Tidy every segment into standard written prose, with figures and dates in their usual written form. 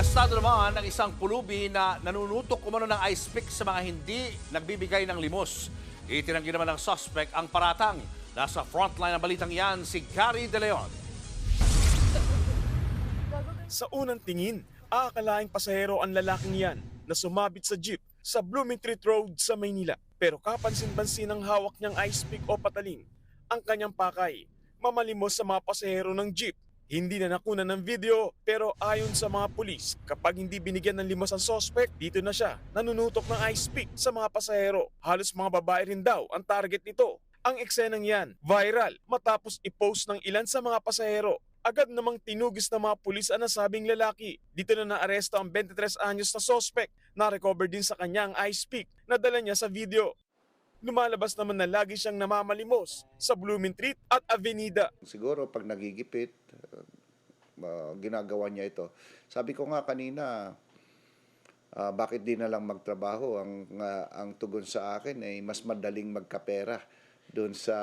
Arestado naman ang isang pulubi na nanunutok umano ng ice pick sa mga hindi nagbibigay ng limos. Itinanggi naman ng suspect ang paratang. Nasa frontline ng balitang yan si Gary De Leon. Sa unang tingin, aakalaing pasahero ang lalaking yan na sumabit sa jeep sa Blooming Treat Road sa Maynila. Pero kapansin-pansin ang hawak niyang ice pick o patalim. Ang kanyang pakay, mamalimos sa mga pasahero ng jeep. Hindi na nakunan ng video pero ayon sa mga pulis, kapag hindi binigyan ng limos ang suspect, dito na siya nanunutok ng ice pick sa mga pasahero. Halos mga babae rin daw ang target nito. Ang eksenang yan, viral matapos i-post ng ilan sa mga pasahero. Agad namang tinugis ng mga pulis ang nasabing lalaki. Dito na naaresto ang 23 anyos na suspect. Na-recover din sa kanya ang ice pick na dala niya sa video. Lumalabas naman na lagi siyang namamalimos sa Blooming Treat at Avenida. Siguro pag nagigipit, ginagawa niya ito. Sabi ko nga kanina, bakit di na lang magtrabaho? Ang tugon sa akin ay mas madaling magkapera doon sa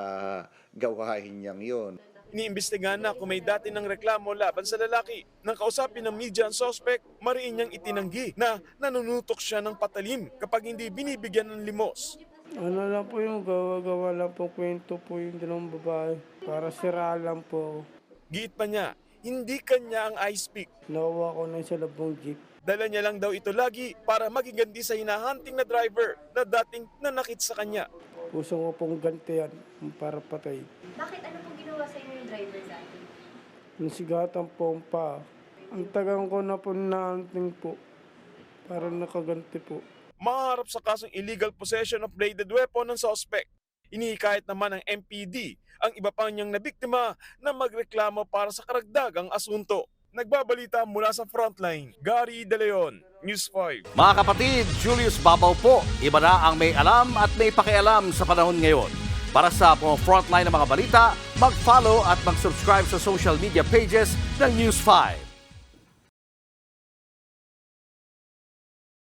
gawain niyang yon. Iniimbestigahan na kung may dati ng reklamo laban sa lalaki. Nang kausapin ng media ang suspect, mariin niyang itinanggi na nanunutok siya ng patalim kapag hindi binibigyan ng limos. Ano lang po yung gawa-gawa lang po kwento po yung dalawang babae. Para sira lang po. Giit pa niya, hindi kanya ang ice pick. Nakuha ko na sa labong jeep. Dala niya lang daw ito lagi para maging ganti sa hinahunting na driver na dating nanakit sa kanya. Gusto ko pong gantihan para patay. Bakit ano pong ginawa sa inyo yung driver dati? Nasigatan po ang paa. Ang tagal ko na po naanting po. Para nakaganti po. Maharap sa kasong illegal possession of braided weapon ng suspect. Inihikayat naman ng MPD ang iba pang niyang nabiktima na magreklamo para sa karagdagang asunto. Nagbabalita mula sa frontline, Gary De Leon, News 5. Mga kapatid, Julius Babaw po. Iba na ang may alam at may pakialam sa panahon ngayon. Para sa frontline ng mga balita, mag-follow at mag-subscribe sa social media pages ng News 5.